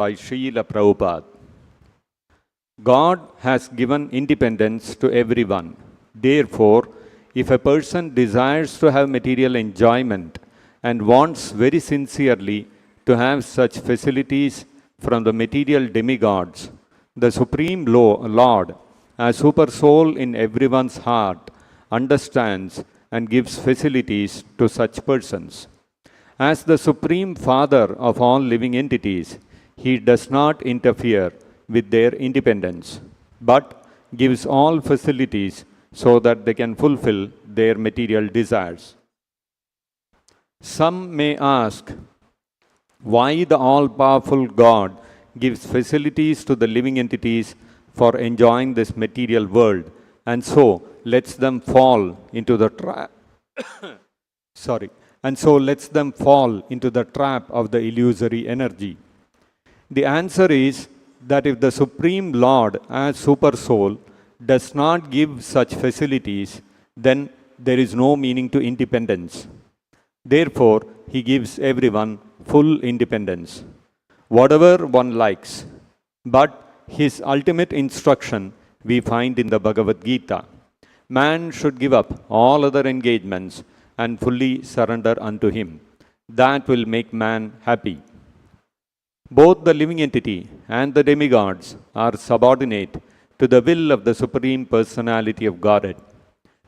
by Srila Prabhupada. God has given independence to everyone. Therefore, if a person desires to have material enjoyment and wants very sincerely to have such facilities from the material demigods, the Supreme Lord, as super soul in everyone's heart, understands and gives facilities to such persons. As the Supreme Father of all living entities, he does not interfere with their independence, but gives all facilities so that they can fulfill their material desires. Some may ask why the all-powerful God gives facilities to the living entities for enjoying this material world and so lets them fall into the trap. And so lets them fall into the trap of the illusory energy. The answer is that if the Supreme Lord as Super Soul does not give such facilities, then there is no meaning to independence. Therefore, he gives everyone full independence, whatever one likes. But his ultimate instruction we find in the Bhagavad-Gita. Man should give up all other engagements and fully surrender unto him. That will make man happy. Both the living entity and the demigods are subordinate to the will of the Supreme Personality of Godhead.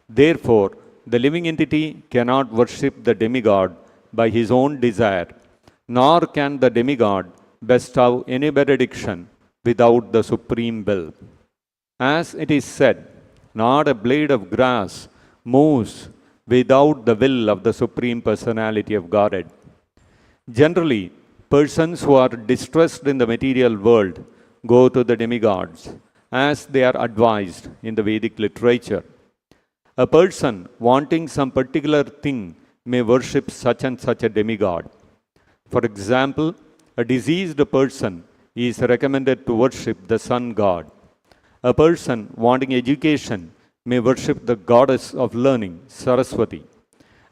Therefore, the living entity cannot worship the demigod by his own desire, nor can the demigod bestow any benediction without the supreme will. As it is said, not a blade of grass moves without the will of the Supreme Personality of Godhead. Generally, persons who are distressed in the material world go to the demigods, as they are advised in the Vedic literature. A person wanting some particular thing may worship such and such a demigod. For example, a diseased person is recommended to worship the sun god. A person wanting education may worship the goddess of learning, Saraswati.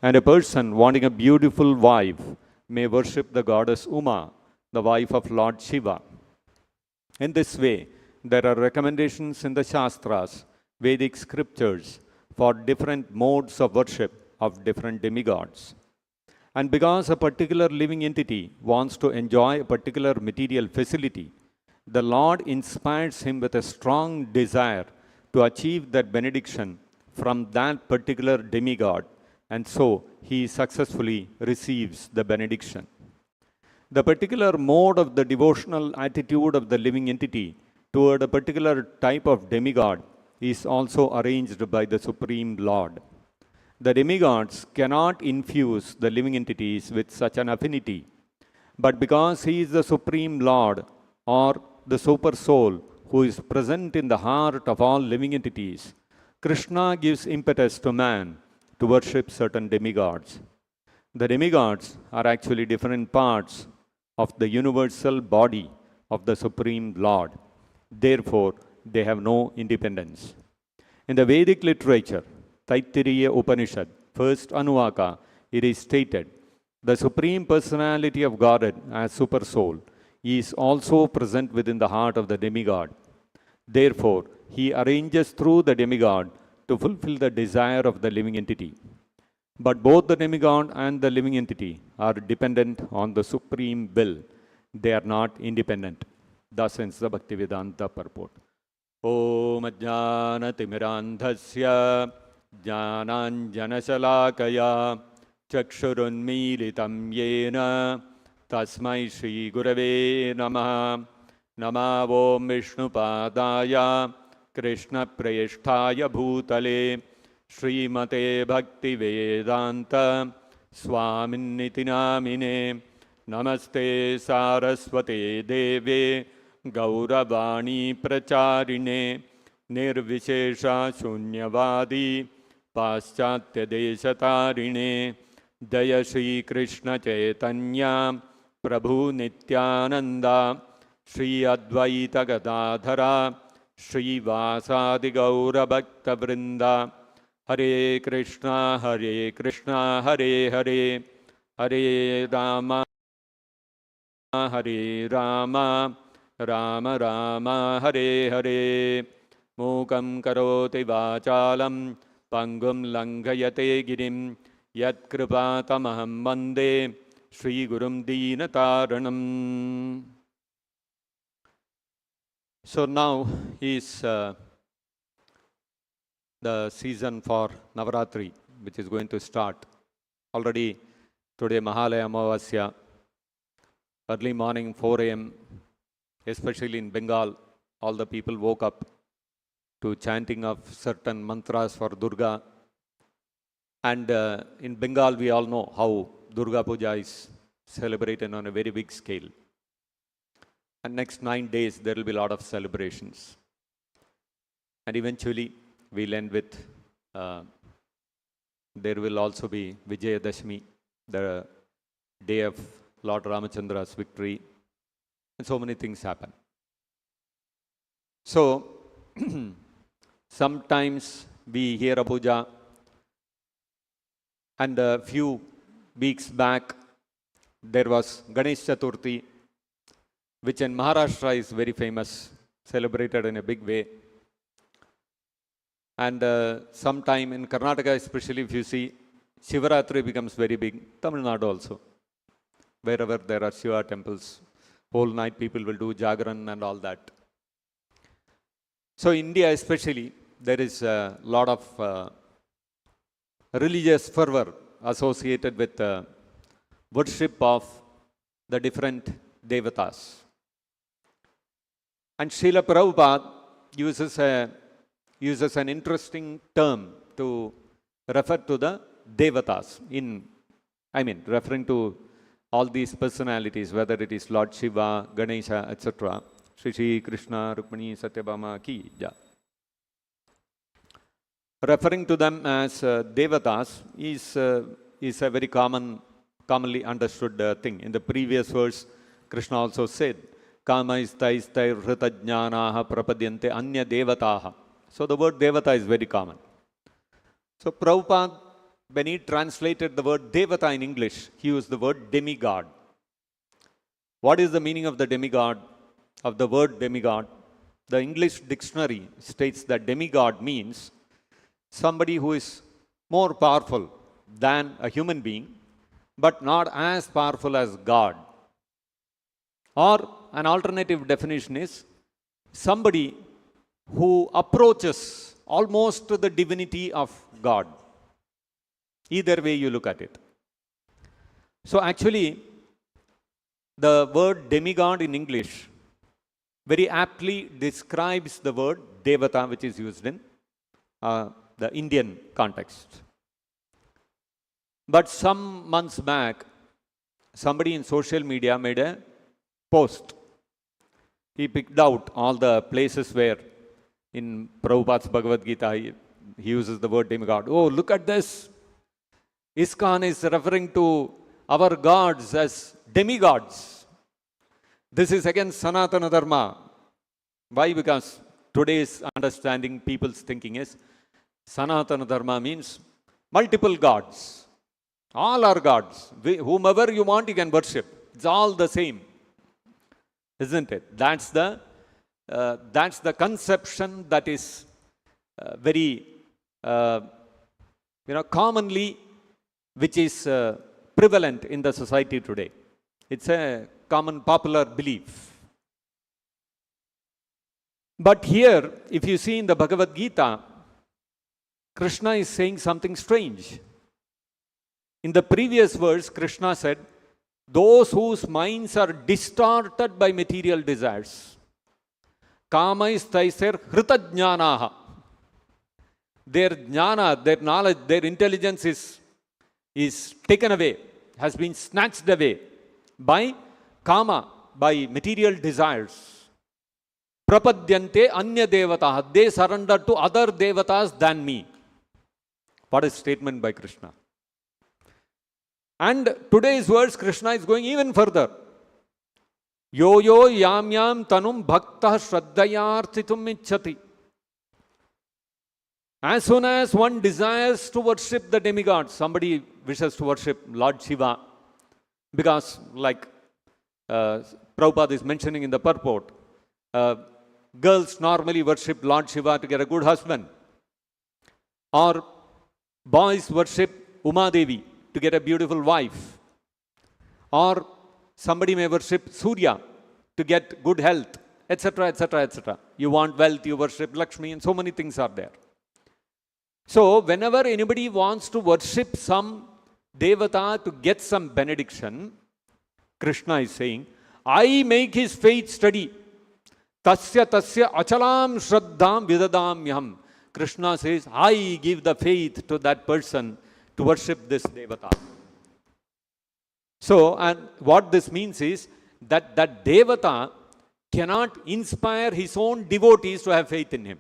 And a person wanting a beautiful wife may worship the goddess Uma, the wife of Lord Shiva. In this way, there are recommendations in the Shastras, Vedic scriptures, for different modes of worship of different demigods. And because a particular living entity wants to enjoy a particular material facility, the Lord inspires him with a strong desire to achieve that benediction from that particular demigod, and so he successfully receives the benediction. The particular mode of the devotional attitude of the living entity toward a particular type of demigod is also arranged by the Supreme Lord. The demigods cannot infuse the living entities with such an affinity, but because he is the Supreme Lord or the Super Soul who is present in the heart of all living entities, Krishna gives impetus to man to worship certain demigods. The demigods are actually different parts of the universal body of the Supreme Lord. Therefore, they have no independence. In the Vedic literature, Taittiriya Upanishad, first Anuvaka, it is stated, the Supreme Personality of Godhead as Super Soul is also present within the heart of the demigod. Therefore, he arranges through the demigod to fulfill the desire of the living entity. But both the demigod and the living entity are dependent on the supreme will. They are not independent. Thus ends the Bhaktivedanta purport. Om Ajnanatimirandhasya Jnananjanashalakaya Chakshurunmilitam Yena Tasmai Shri Gurave Namaha Nama Om Vishnupadaya Krishna Prayeshtaya Bhutale Srimate Bhaktivedanta Swaminiti Namine Namaste Saraswate Deve Gauravani Pracharine Nirvishesha Shunyavadi Paschatya Deshatarine Jaya Shri Krishna Chaitanya Prabhu Nityananda Shri Advaita Gadadhara Shri Vasadi Gaura Bhakta Vrinda Hare Krishna Hare Krishna Hare Hare Hare Rama Hare Rama, Rama Rama, Hare Hare. Mukam karoti vachalam, pangum langhayate girim, yat kripatamaham vande, Shri Gurum Deenataranam. So now is the season for Navaratri, which is going to start. Already today Mahalaya Amavasya, early morning 4 a.m., especially in Bengal, all the people woke up to chanting of certain mantras for Durga. And in Bengal, we all know how Durga Puja is celebrated on a very big scale. And next 9 days, there will be a lot of celebrations. And eventually, we'll end with, there will also be Vijayadashmi, the day of Lord Ramachandra's victory. And so many things happen. So, sometimes we hear a puja, and a few weeks back, there was Ganesh Chaturthi, which in Maharashtra is very famous, celebrated in a big way. And sometime in Karnataka, especially if you see, Shivaratri becomes very big. Tamil Nadu also. Wherever there are Shiva temples, whole night people will do Jagaran and all that. So India especially, there is a lot of religious fervor associated with worship of the different devatas. And Srila Prabhupada uses an interesting term to refer to the devatas, referring to all these personalities, whether it is Lord Shiva, Ganesha, etc. Shri Krishna, Rukmani, Satyabhama ki ja. Referring to them as devatas is a very commonly understood thing. In the previous verse, Krishna also said, Kamaistaistair hritajnanaha prapadyante anya devataha. So the word devata is very common. So Prabhupada, when he translated the word devata in English, he used the word demigod. What is the meaning of the demigod, of the word demigod? The English dictionary states that demigod means somebody who is more powerful than a human being, but not as powerful as God. Or an alternative definition is somebody who approaches almost to the divinity of God. Either way you look at it. So actually, the word demigod in English very aptly describes the word devata, which is used in the Indian context. But some months back, somebody in social media made a post. He picked out all the places where in Prabhupada's Bhagavad-Gita he uses the word demigod. Oh, look at this. ISKCON is referring to our gods as demigods. This is against Sanatana Dharma. Why? Because today's understanding, people's thinking is Sanatana Dharma means multiple gods. All are gods. Whomever you want, you can worship. It's all the same. Isn't it? That's the conception that is very commonly, which is prevalent in the society today. It's a common popular belief. But here, if you see in the Bhagavad Gita, Krishna is saying something strange. In the previous verse, Krishna said, those whose minds are distorted by material desires, kamaistaisir hritajnanaha. Their jnana, their knowledge, their intelligence is taken away, has been snatched away by kama, by material desires. Prapadyante anya devataha. They surrender to other devatas than me. What a statement by Krishna. And today's verse, Krishna is going even further. Yo yo yam yam tanum bhakta shraddhayarthitum ichchati. As soon as one desires to worship the demigods, somebody wishes to worship Lord Shiva, because like Prabhupada is mentioning in the purport. Girls normally worship Lord Shiva to get a good husband. Or boys worship Uma Devi to get a beautiful wife. Or somebody may worship Surya to get good health, etc., etc., etc. You want wealth, you worship Lakshmi, and so many things are there. So, whenever anybody wants to worship some devata to get some benediction, Krishna is saying, I make his faith steady. Tasya tasya achalam shraddham vidadamyam. Krishna says, I give the faith to that person to worship this devata. So, and what this means is that that devata cannot inspire his own devotees to have faith in him.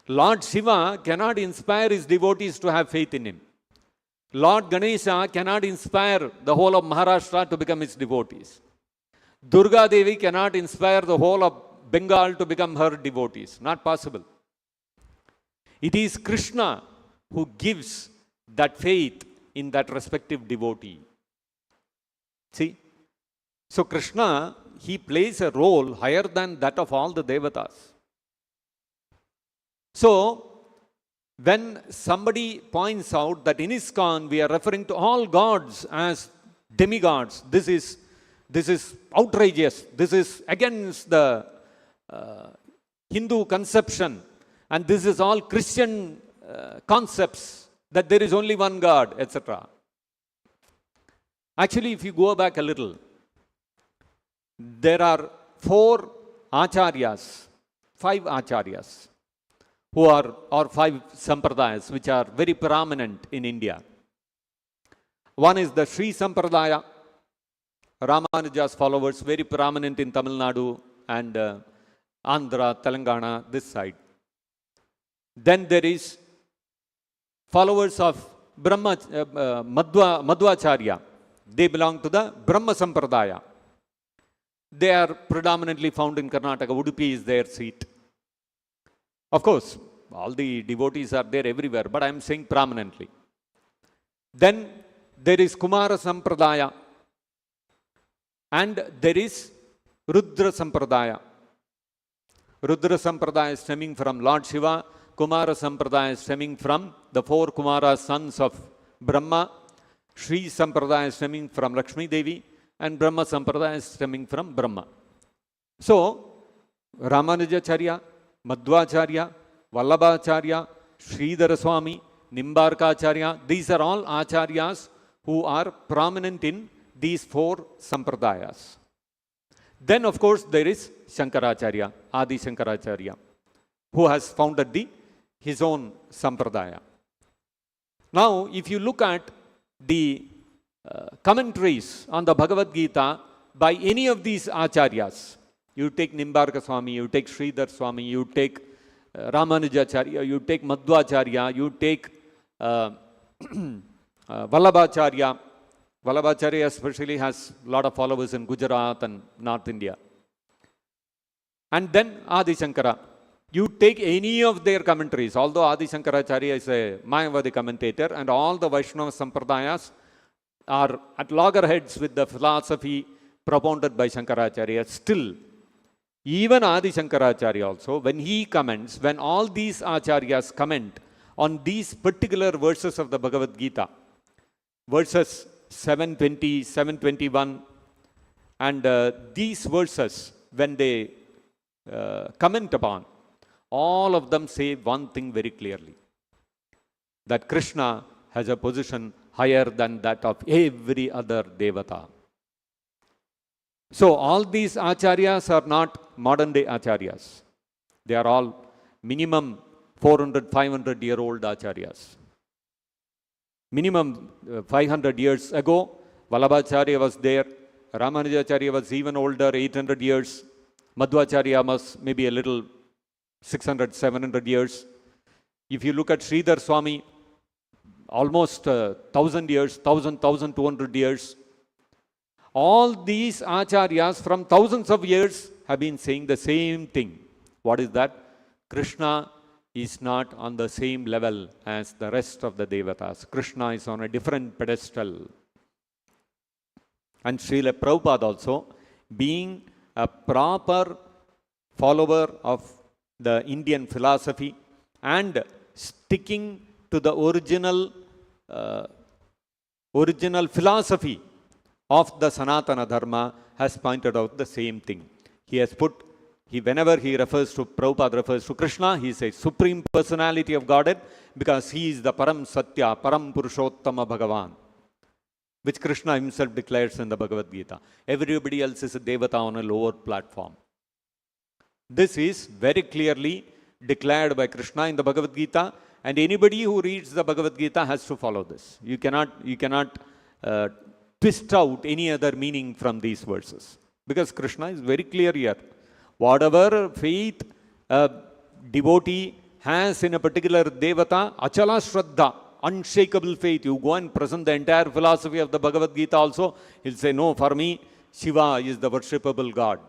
Lord Shiva cannot inspire his devotees to have faith in him. Lord Ganesha cannot inspire the whole of Maharashtra to become his devotees. Durga Devi cannot inspire the whole of Bengal to become her devotees. Not possible. It is Krishna who gives that faith in that respective devotee. See? So Krishna, he plays a role higher than that of all the devatas. So, when somebody points out that in ISKCON we are referring to all gods as demigods, this is outrageous. This is against the Hindu conception, and this is all Christian concepts that there is only one God, etc. Actually, if you go back a little, there are 5 acharyas, who are, or 5 sampradayas, which are very prominent in India. One is the Sri Sampradaya, Ramanuja's followers, very prominent in Tamil Nadu and Andhra, Telangana, this side. Then there is followers of Madhvacharya. They belong to the Brahma Sampradaya. They are predominantly found in Karnataka. Udupi is their seat. Of course, all the devotees are there everywhere, but I am saying prominently. Then there is Kumara Sampradaya, and there is Rudra Sampradaya. Rudra Sampradaya is stemming from Lord Shiva. Kumara Sampradaya is stemming from the 4 Kumara sons of Brahma. Sri Sampradaya is stemming from Lakshmi Devi, and Brahma Sampradaya is stemming from Brahma. So, Ramanujacharya, Madhvacharya, Vallabhacharya, Sridhara Swami, Nimbarkacharya, these are all acharyas who are prominent in these 4 sampradayas. Then, of course, there is Shankaracharya, Adi Shankaracharya, who has founded his own sampradaya. Now, if you look at the commentaries on the Bhagavad Gita by any of these acharyas, you take Nimbarka Swami, you take Sridhar Swami, you take Ramanujacharya, you take Madhvacharya, you take Vallabhacharya. Vallabhacharya especially has a lot of followers in Gujarat and North India. And then Adi Shankara. You take any of their commentaries, although Adi Shankaracharya is a Mayavadi commentator, and all the Vaishnava Sampradayas are at loggerheads with the philosophy propounded by Shankaracharya. Still, even Adi Shankaracharya also, when he comments, when all these acharyas comment on these particular verses of the Bhagavad Gita, verses 720, 721, and these verses, when they comment upon, all of them say one thing very clearly, that Krishna has a position higher than that of every other devata. So all these acharyas are not modern day acharyas. They are all minimum 400, 500 year old acharyas. Minimum 500 years ago, Vallabhacharya was there. Ramanujacharya was even older, 800 years. Madhvacharya was maybe a little 600, 700 years. If you look at Sridhar Swami, almost 1,000 years, 1,200 years. All these acharyas from thousands of years have been saying the same thing. What is that? Krishna is not on the same level as the rest of the devatas. Krishna is on a different pedestal. and Srila Prabhupada also, being a proper follower of the Indian philosophy and sticking to the original philosophy of the Sanatana Dharma, has pointed out the same thing. He has put, whenever he refers to, Prabhupada refers to Krishna, he says Supreme Personality of Godhead, because he is the Param Satya, Param Purushottama Bhagavan, which Krishna himself declares in the Bhagavad-Gita. Everybody else is a Devata on a lower platform. This is very clearly declared by Krishna in the Bhagavad-Gita, and anybody who reads the Bhagavad-Gita has to follow this. You cannot twist out any other meaning from these verses, because Krishna is very clear here. Whatever faith a devotee has in a particular Devata, Achala Shraddha, unshakable faith. You go and present the entire philosophy of the Bhagavad Gita also, he'll say, no, for me, Shiva is the worshipable God.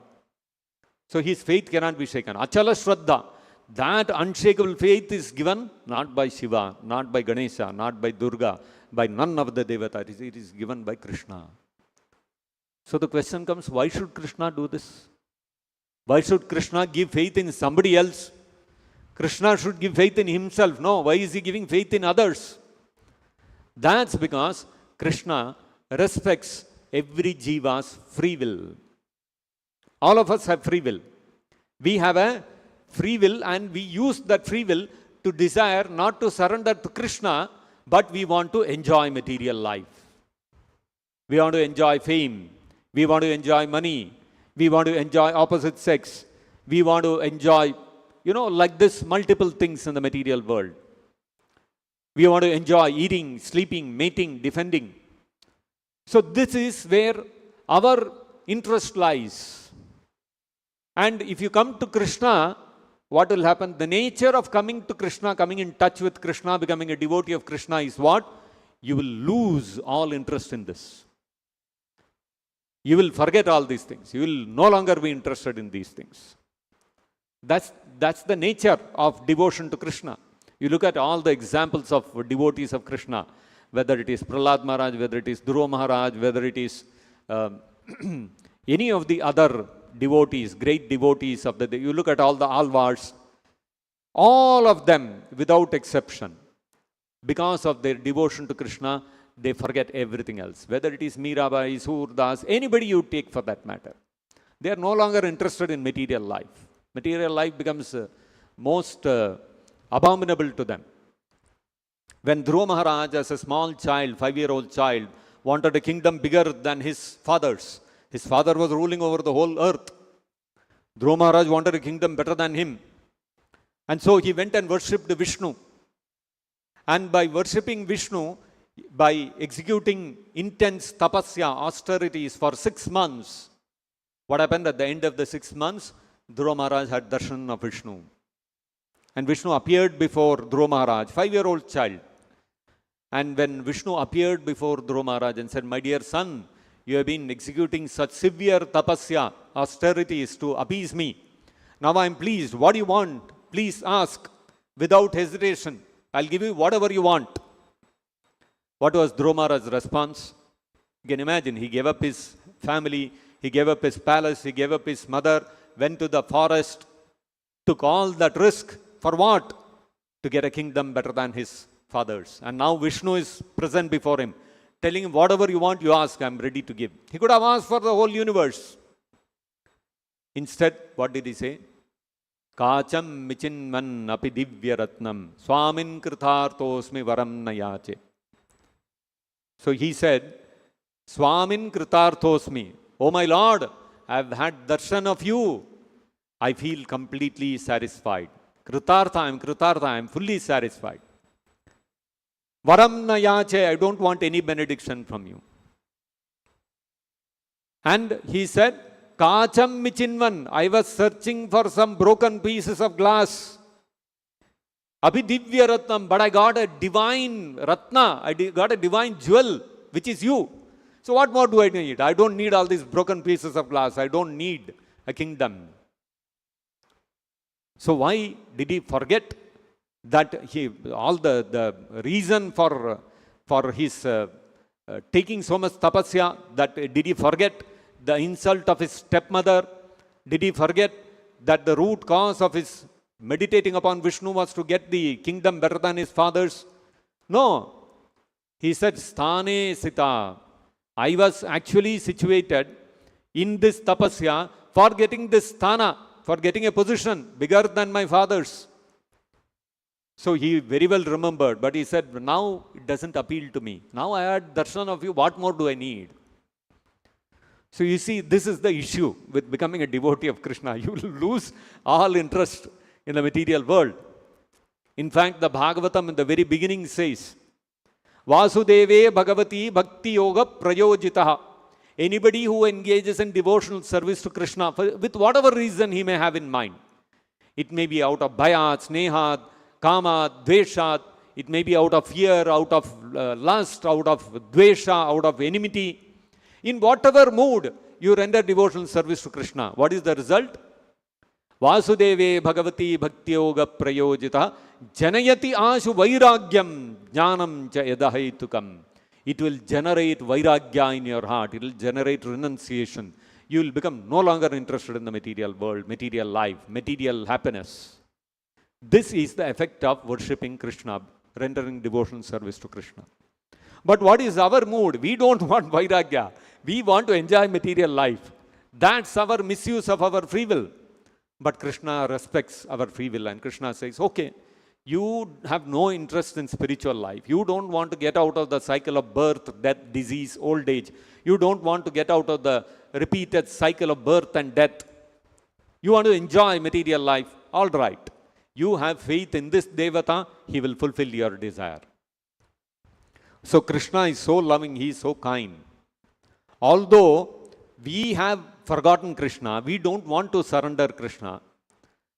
So his faith cannot be shaken. Achala Shraddha, that unshakable faith is given not by Shiva, not by Ganesha, not by Durga, by none of the Devatas. It is given by Krishna. So the question comes, why should Krishna do this? Why should Krishna give faith in somebody else? Krishna should give faith in himself. No, why is he giving faith in others? That's because Krishna respects every jiva's free will. All of us have free will. We have a free will, and we use that free will to desire not to surrender to Krishna, but we want to enjoy material life. We want to enjoy fame. We want to enjoy money. We want to enjoy opposite sex. We want to enjoy, like this, multiple things in the material world. We want to enjoy eating, sleeping, mating, defending. So this is where our interest lies. And if you come to Krishna, what will happen? The nature of coming to Krishna, coming in touch with Krishna, becoming a devotee of Krishna is what? You will lose all interest in this. You will forget all these things. You will no longer be interested in these things. That's the nature of devotion to Krishna. You look at all the examples of devotees of Krishna, whether it is Prahlad Maharaj, whether it is Dhruva Maharaj, whether it is any of the other devotees, great devotees of the day. You look at all the Alvars, all of them without exception, because of their devotion to Krishna, they forget everything else. Whether it is Mirabai, Surdas, anybody you take for that matter. They are no longer interested in material life. Material life becomes most abominable to them. When Dhruva Maharaj, as a small child, 5-year-old child, wanted a kingdom bigger than his father's, his father was ruling over the whole earth. Dhruva Maharaj wanted a kingdom better than him. And so he went and worshipped Vishnu. And by worshipping Vishnu, by executing intense tapasya, austerities for 6 months, what happened at the end of the 6 months? Dhruva Maharaj had darshan of Vishnu. And Vishnu appeared before Dhruva Maharaj, 5-year-old child. And when Vishnu appeared before Dhruva Maharaj and said, my dear son, you have been executing such severe tapasya, austerities to appease me. Now I am pleased. What do you want? Please ask without hesitation. I'll give you whatever you want. What was Dhruva Maharaj's response? You can imagine, he gave up his family, he gave up his palace, he gave up his mother, went to the forest, took all that risk for what? To get a kingdom better than his father's. And now Vishnu is present before him, telling him, whatever you want, you ask, I'm ready to give. He could have asked for the whole universe. Instead, what did he say? Kacham michinman api divya ratnam swamin kritarthosmi varam nayache. So he said, Swamin kritarthosmi. Oh my Lord, I have had darshan of you. I feel completely satisfied. Kritartha, I am fully satisfied. Varam nayache, I don't want any benediction from you. And he said, Kacham michinvan, I was searching for some broken pieces of glass. Abhidivya Ratnam, but I got a divine Ratna, I got a divine jewel, which is you. So what more do I need? I don't need all these broken pieces of glass. I don't need a kingdom. So why did he forget that all the reason for his taking so much tapasya that did he forget the insult of his stepmother? Did he forget that the root cause of his meditating upon Vishnu was to get the kingdom better than his father's? No. He said, Sthane Sita. I was actually situated in this tapasya for getting this sthana, for getting a position bigger than my father's. So he very well remembered, but he said, now it doesn't appeal to me. Now I had darshan of you, what more do I need? So you see, this is the issue with becoming a devotee of Krishna. You will lose all interest in the material world. In fact, the Bhagavatam in the very beginning says, Vasudeve Bhagavati Bhakti Yoga Prayojitaha. Anybody who engages in devotional service to Krishna, with whatever reason he may have in mind, it may be out of bhayat, snehat, kama, dveshat, it may be out of fear, out of lust, out of dvesha, out of enmity. In whatever mood you render devotional service to Krishna, what is the result? Vasudeve Bhagavati Bhakti Yoga Prayojita Janayati Ashu Vairagyam Jnanam Cha Yadahaitukam. It will generate vairagya in your heart. It will generate renunciation. You will become no longer interested in the material world, material life, material happiness. This is the effect of worshipping Krishna, rendering devotional service to Krishna. But what is our mood? We don't want vairagya. We want to enjoy material life. That's our misuse of our free will. But Krishna respects our free will, and Krishna says, okay, you have no interest in spiritual life. You don't want to get out of the cycle of birth, death, disease, old age. You don't want to get out of the repeated cycle of birth and death. You want to enjoy material life. All right. You have faith in this Devata, he will fulfill your desire. So Krishna is so loving, he is so kind. Although we have forgotten Krishna, we don't want to surrender Krishna.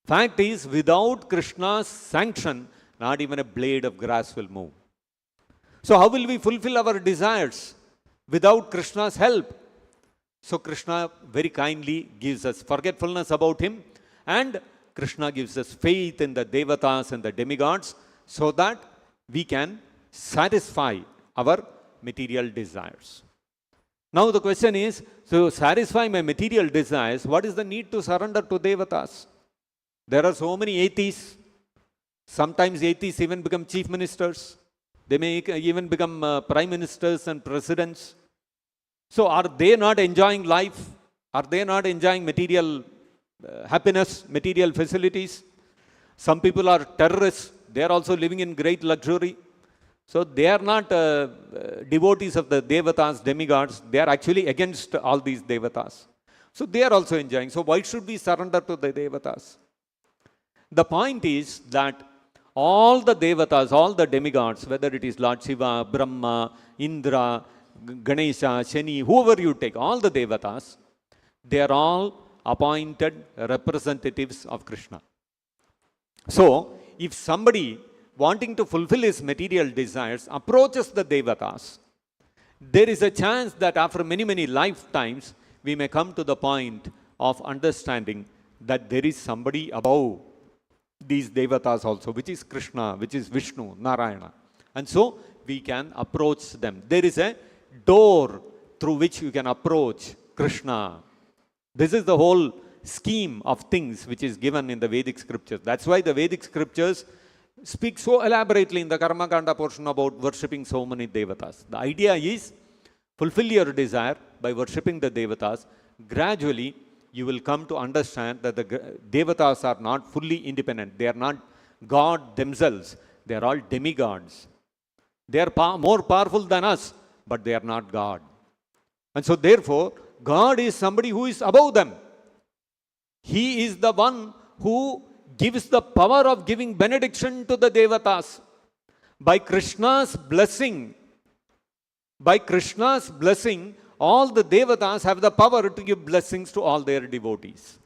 Fact is, without Krishna's sanction, not even a blade of grass will move. So how will we fulfill our desires without Krishna's help? So Krishna very kindly gives us forgetfulness about him, and Krishna gives us faith in the devatas and the demigods so that we can satisfy our material desires. Now the question is, so satisfy my material desires, what is the need to surrender to devatas? There are so many atheists. Sometimes atheists even become chief ministers. They may even become prime ministers and presidents. So are they not enjoying life? Are they not enjoying material happiness, material facilities? Some people are terrorists. They are also living in great luxury. So they are not devotees of the devatas, demigods. They are actually against all these devatas. So they are also enjoying. So why should we surrender to the devatas? The point is that all the devatas, all the demigods, whether it is Lord Shiva, Brahma, Indra, Ganesha, Shani, whoever you take, all the devatas, they are all appointed representatives of Krishna. So, if somebody wanting to fulfill his material desires approaches the devatas, there is a chance that after many, many lifetimes, we may come to the point of understanding that there is somebody above these devatas also, which is Krishna, which is Vishnu, Narayana. And so, we can approach them. There is a door through which you can approach Krishna. This is the whole scheme of things which is given in the Vedic scriptures. That's why the Vedic scriptures speak so elaborately in the Karma Kanda portion about worshipping so many devatas. The idea is, fulfill your desire by worshipping the devatas. Gradually, you will come to understand that the devatas are not fully independent. They are not God themselves. They are all demigods. They are more powerful than us, but they are not God. And so therefore, God is somebody who is above them. He is the one who gives the power of giving benediction to the devatas. By Krishna's blessing, all the devatas have the power to give blessings to all their devotees.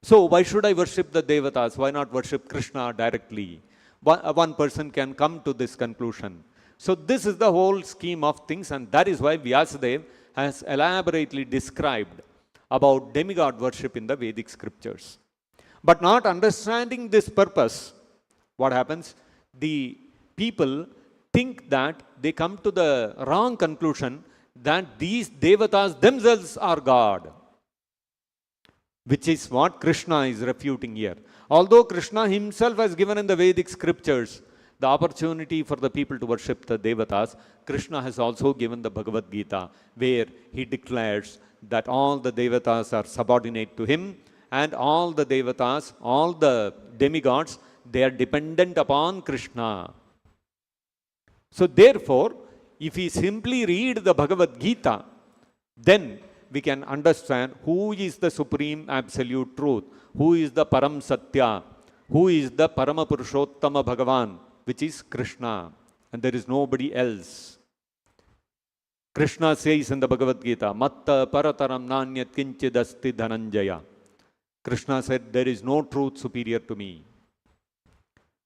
So why should I worship the devatas? Why not worship Krishna directly? One person can come to this conclusion. So this is the whole scheme of things, and that is why Vyasadeva has elaborately described about demigod worship in the Vedic scriptures. But not understanding this purpose, what happens? The people think that they come to the wrong conclusion that these devatas themselves are God, which is what Krishna is refuting here. Although Krishna himself has given in the Vedic scriptures the opportunity for the people to worship the devatas, Krishna has also given the Bhagavad Gita, where he declares that all the devatas are subordinate to him, and all the devatas, all the demigods, they are dependent upon Krishna. So therefore, if we simply read the Bhagavad Gita, then we can understand who is the supreme absolute truth, who is the Param Satya, who is the Parama Purushottama Bhagavan, which is Krishna, and there is nobody else. Krishna says in the Bhagavad Gita, Matta Parataram Nanyat Kinchidasti Dhananjaya. Krishna said, there is no truth superior to me.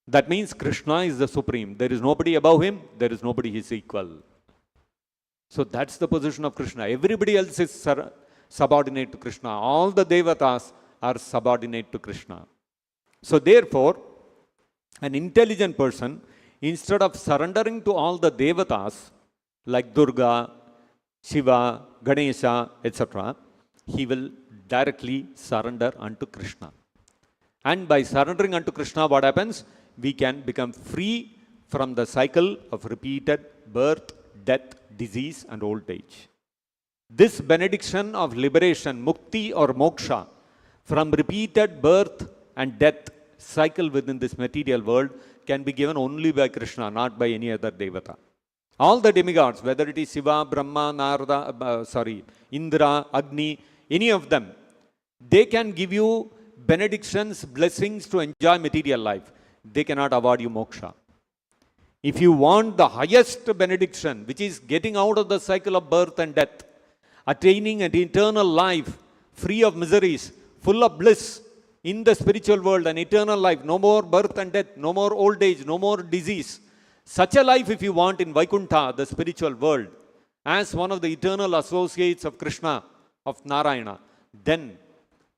That means Krishna is the supreme. There is nobody above him, there is nobody his equal. So that's the position of Krishna. Everybody else is subordinate to Krishna. All the devatas are subordinate to Krishna. So therefore, an intelligent person, instead of surrendering to all the devatas, like Durga, Shiva, Ganesha, etc., he will directly surrender unto Krishna. And by surrendering unto Krishna, what happens? We can become free from the cycle of repeated birth, death, disease and old age. This benediction of liberation, mukti or moksha, from repeated birth and death cycle within this material world can be given only by Krishna, not by any other devata. All the demigods, whether it is Shiva, Brahma, Narada, Indra, Agni, any of them, they can give you benedictions, blessings to enjoy material life. They cannot award you moksha. If you want the highest benediction, which is getting out of the cycle of birth and death, attaining an eternal life, free of miseries, full of bliss in the spiritual world, an eternal life, no more birth and death, no more old age, no more disease. Such a life if you want in Vaikuntha, the spiritual world, as one of the eternal associates of Krishna, of Narayana, then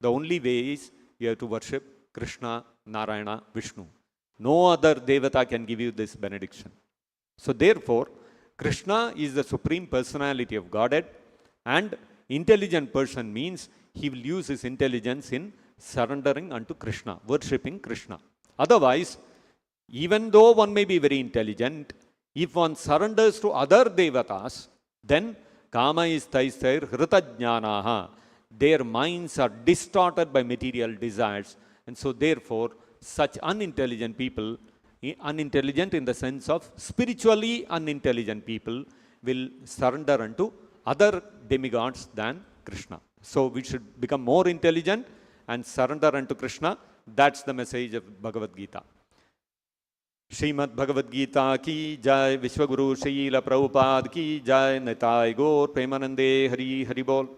the only way is you have to worship Krishna, Narayana, Vishnu. No other devata can give you this benediction. So therefore, Krishna is the supreme personality of Godhead, and intelligent person means he will use his intelligence in surrendering unto Krishna, worshipping Krishna. Otherwise, even though one may be very intelligent, if one surrenders to other devatas, then kama is taistair hritajnanaha. Their minds are distorted by material desires, and so therefore such unintelligent people, unintelligent in the sense of spiritually unintelligent people, will surrender unto other demigods than Krishna. So we should become more intelligent and surrender unto Krishna. That's the message of Bhagavad Gita. Srimad-Bhagavad-Gita ki jai, Vishwaguru Srila Prabhupada ki jai, Nitai Gaur Premanande Hari Hari Bol.